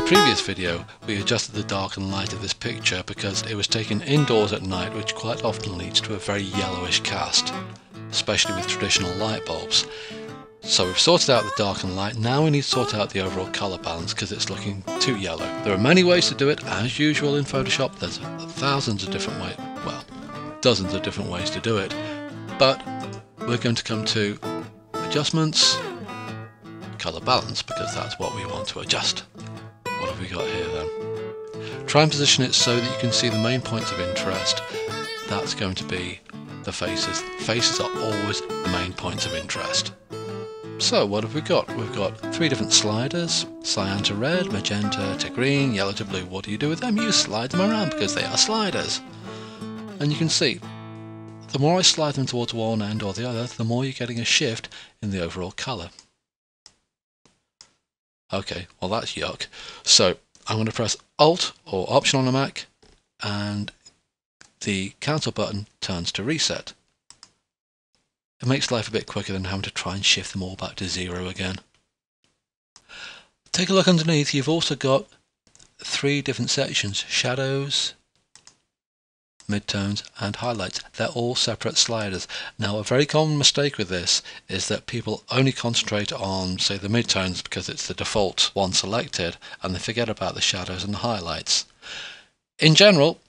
previous video we adjusted the dark and light of this picture because it was taken indoors at night, which quite often leads to a very yellowish cast, especially with traditional light bulbs. So we've sorted out the dark and light, now we need to sort out the overall colour balance because it's looking too yellow. There are many ways to do it, as usual in Photoshop. There's thousands of different ways, well, dozens of different ways to do it, but we're going to come to Adjustments, Colour Balance, because that's what we want to adjust. What have we got here then? Try and position it so that you can see the main points of interest. That's going to be the faces. Faces are always the main points of interest. So what have we got? We've got 3 different sliders, cyan to red, magenta to green, yellow to blue. What do you do with them? You slide them around because they are sliders. And you can see, the more I slide them towards one end or the other, the more you're getting a shift in the overall colour. Okay, well that's yuck. So I'm going to press Alt or Option on a Mac and the cancel button turns to reset. It makes life a bit quicker than having to try and shift them all back to 0 again. Take a look underneath, you've also got 3 different sections: shadows, midtones and highlights. They're all separate sliders. Now a very common mistake with this is that people only concentrate on, say, the midtones because it's the default one selected, and they forget about the shadows and the highlights. In general,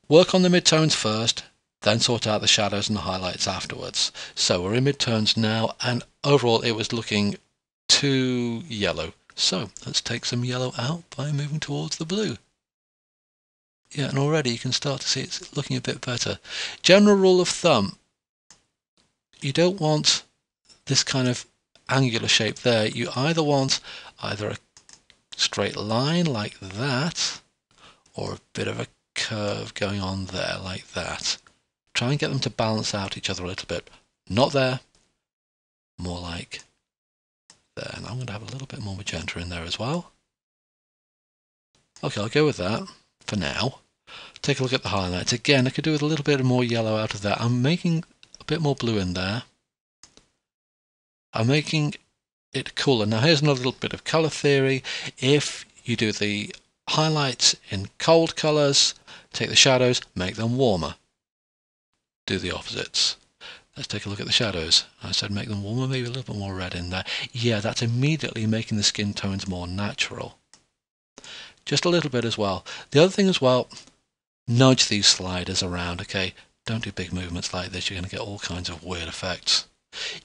work on the midtones first, then sort out the shadows and the highlights afterwards. So we're in midtones now, and overall it was looking too yellow. So let's take some yellow out by moving towards the blue. Yeah, and already you can start to see it's looking a bit better. General rule of thumb, you don't want this kind of angular shape there. You either want either a straight line like that, or a bit of a curve going on there like that. Try and get them to balance out each other a little bit. Not there, more like there. And I'm going to have a little bit more magenta in there as well. Okay, I'll go with that for now. Take a look at the highlights. Again, I could do with a little bit more yellow out of that. I'm making a bit more blue in there. I'm making it cooler. Now here's another little bit of colour theory. If you do the highlights in cold colours, take the shadows, make them warmer. Do the opposites. Let's take a look at the shadows. I said make them warmer, maybe a little bit more red in there. Yeah, that's immediately making the skin tones more natural. Just a little bit as well. The other thing as well, nudge these sliders around, okay? Don't do big movements like this, you're going to get all kinds of weird effects.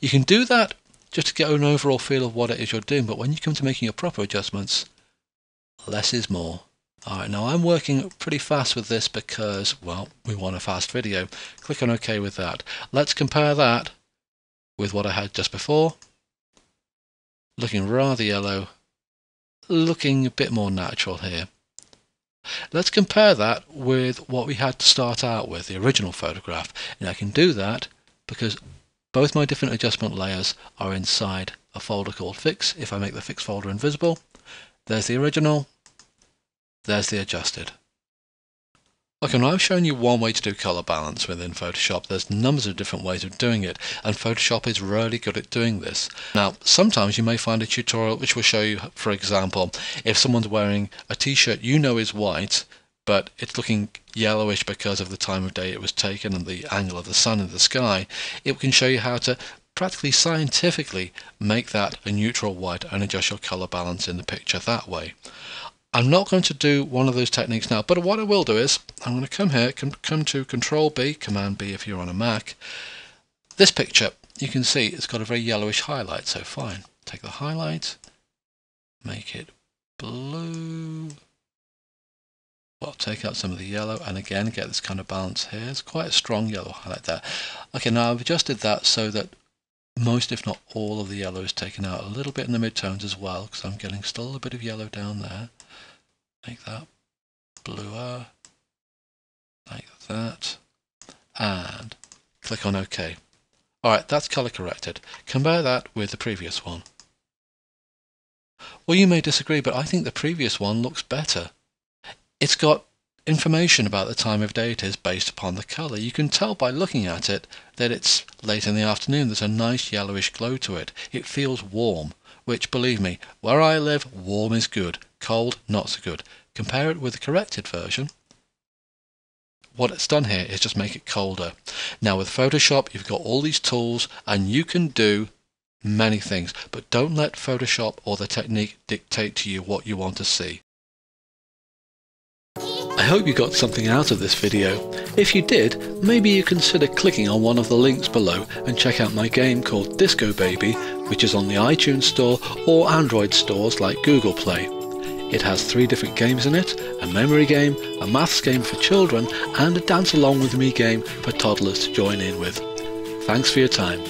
You can do that just to get an overall feel of what it is you're doing, but when you come to making your proper adjustments, less is more. Alright, now I'm working pretty fast with this because, well, we want a fast video. Click on OK with that. Let's compare that with what I had just before. Looking rather yellow. Looking a bit more natural here. Let's compare that with what we had to start out with, the original photograph. And I can do that because both my different adjustment layers are inside a folder called Fix. If I make the Fix folder invisible, there's the original, there's the adjusted. Okay, now I've shown you one way to do colour balance within Photoshop. There's numbers of different ways of doing it, and Photoshop is really good at doing this. Now, sometimes you may find a tutorial which will show you, for example, if someone's wearing a t-shirt you know is white, but it's looking yellowish because of the time of day it was taken and the angle of the sun in the sky, it can show you how to practically scientifically make that a neutral white and adjust your colour balance in the picture that way. I'm not going to do one of those techniques now, but what I will do is I'm going to come here, come to Control B, Command B if you're on a Mac. This picture, you can see it's got a very yellowish highlight, so fine. Take the highlight, make it blue. Well, take out some of the yellow and again get this kind of balance here. It's quite a strong yellow highlight there. Okay, now I've adjusted that so that most, if not all, of the yellow is taken out. A little bit in the midtones as well, because I'm getting still a bit of yellow down there. Make that bluer, like that, and click on OK. Alright, that's colour corrected. Compare that with the previous one. Well, you may disagree, but I think the previous one looks better. It's got information about the time of day it is based upon the colour. You can tell by looking at it that it's late in the afternoon. There's a nice yellowish glow to it. It feels warm, which, believe me, where I live, warm is good. Cold, not so good. Compare it with the corrected version. What it's done here is just make it colder. Now with Photoshop, you've got all these tools and you can do many things, but don't let Photoshop or the technique dictate to you what you want to see. I hope you got something out of this video. If you did, maybe you consider clicking on one of the links below and check out my game called Disco Baby, which is on the iTunes Store or Android stores like Google Play. It has 3 different games in it, a memory game, a maths game for children, and a dance along with me game for toddlers to join in with. Thanks for your time.